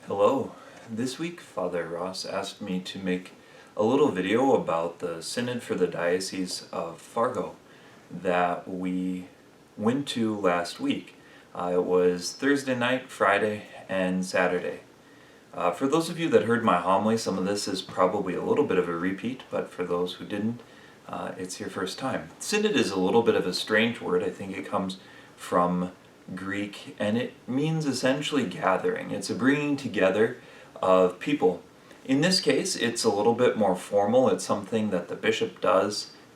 Hello. This week, Father Ross asked me to make a little video about the Synod for the Diocese of Fargo that we went to last week. It was Thursday night, Friday, and Saturday. For those of you that heard my homily, some of this is probably a little bit of a repeat, but for those who didn't, it's your first time. Synod is a little bit of a strange word. I think it comes from Greek, and it means essentially gathering. It's a bringing together of people. In this case, it's a little bit more formal. It's something that the bishop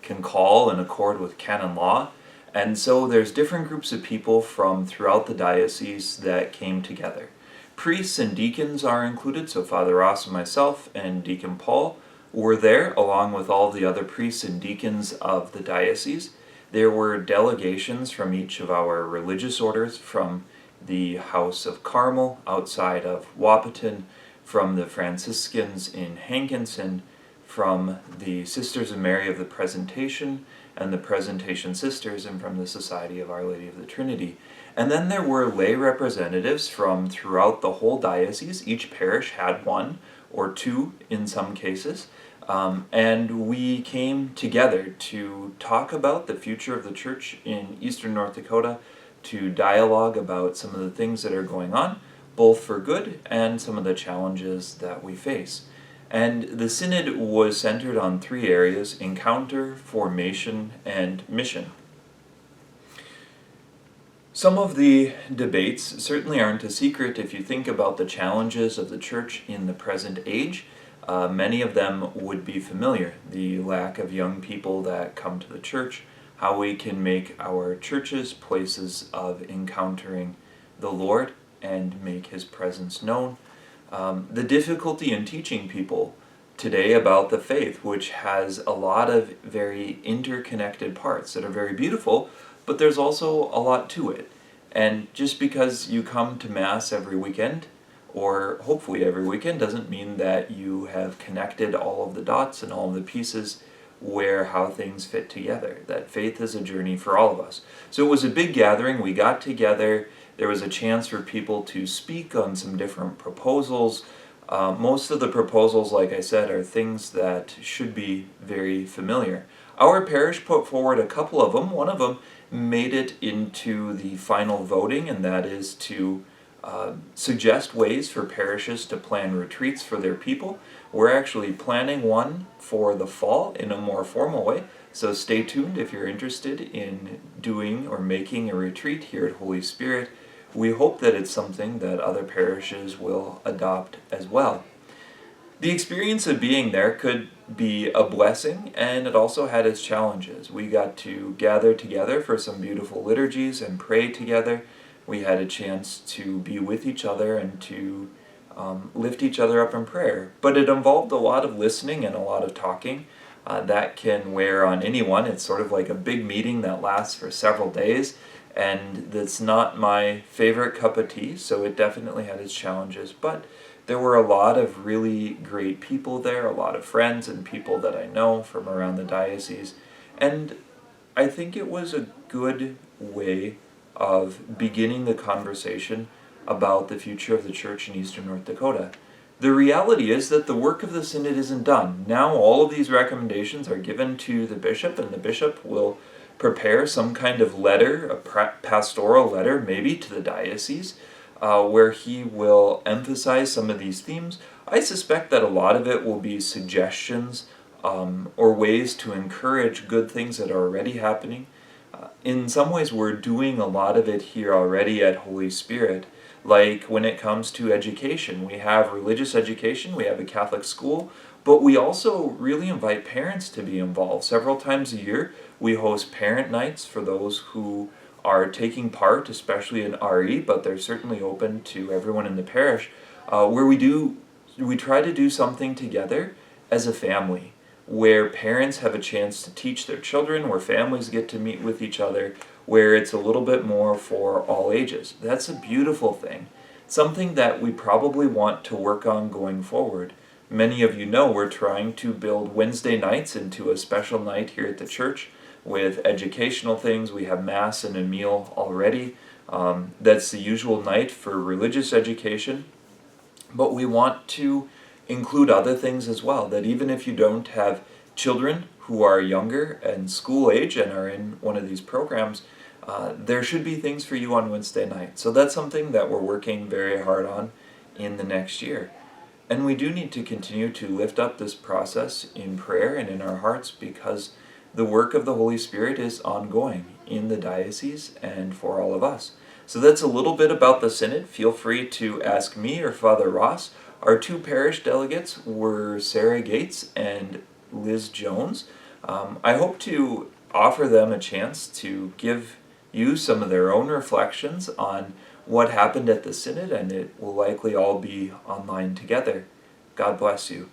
can call in accord with canon law. And so there's different groups of people from throughout the diocese that came together. Priests and deacons are included, so Father Ross and myself and Deacon Paul were there, along with all the other priests and deacons of the diocese. There were delegations from each of our religious orders, from the House of Carmel outside of Wahpeton, from the Franciscans in Hankinson, from the Sisters of Mary of the Presentation and the Presentation Sisters, and from the Society of Our Lady of the Trinity. And then there were lay representatives from throughout the whole diocese. Each parish had one or two in some cases. And we came together to talk about the future of the church in eastern North Dakota, to dialogue about some of the things that are going on, both for good and some of the challenges that we face. And the Synod was centered on three areas: encounter, formation, and mission. Some of the debates certainly aren't a secret if you think about the challenges of the church in the present age. Many of them would be familiar. The lack of young people that come to the church, how we can make our churches places of encountering the Lord and make His presence known. The difficulty in teaching people today about the faith, which has a lot of very interconnected parts that are very beautiful, but there's also a lot to it. And just because you come to Mass every weekend, or hopefully every weekend, doesn't mean that you have connected all of the dots and all of the pieces where how things fit together. That faith is a journey for all of us. So it was a big gathering. We got together. There was a chance for people to speak on some different proposals. Most of the proposals, like I said, are things that should be very familiar. Our parish put forward a couple of them. One of them made it into the final voting, and that is to suggest ways for parishes to plan retreats for their people. We're actually planning one for the fall in a more formal way, so stay tuned if you're interested in doing or making a retreat here at Holy Spirit. We hope that it's something that other parishes will adopt as well. The experience of being there could be a blessing, and it also had its challenges. We got to gather together for some beautiful liturgies and pray together. We had a chance to be with each other and to lift each other up in prayer. But it involved a lot of listening and a lot of talking. That can wear on anyone. It's sort of like a big meeting that lasts for several days, and that's not my favorite cup of tea, so it definitely had its challenges. But there were a lot of really great people there, a lot of friends and people that I know from around the diocese, and I think it was a good way of beginning the conversation about the future of the church in eastern North Dakota. The reality is that the work of the Synod isn't done. Now all of these recommendations are given to the bishop, and the bishop will prepare some kind of letter, a pastoral letter maybe, to the diocese, where he will emphasize some of these themes. I suspect that a lot of it will be suggestions or ways to encourage good things that are already happening. In some ways, we're doing a lot of it here already at Holy Spirit. Like when it comes to education, we have religious education, we have a Catholic school, but we also really invite parents to be involved. Several times a year, we host parent nights for those who are taking part, especially in RE, but they're certainly open to everyone in the parish, where we try to do something together as a family, where parents have a chance to teach their children, where families get to meet with each other, where it's a little bit more for all ages. That's a beautiful thing, something that we probably want to work on going forward. Many of you know we're trying to build Wednesday nights into a special night here at the church with educational things. We have Mass and a meal already. That's the usual night for religious education. but we want to include other things as well, that even if you don't have children who are younger and school age and are in one of these programs, there should be things for you on Wednesday night. So that's something that we're working very hard on in the next year. And we do need to continue to lift up this process in prayer and in our hearts, because the work of the Holy Spirit is ongoing in the diocese and for all of us. So that's a little bit about the Synod. Feel free to ask me or Father Ross. Our two parish delegates were Sarah Gates and Liz Jones. I hope to offer them a chance to give you some of their own reflections on what happened at the Synod, and it will likely all be online together. God bless you.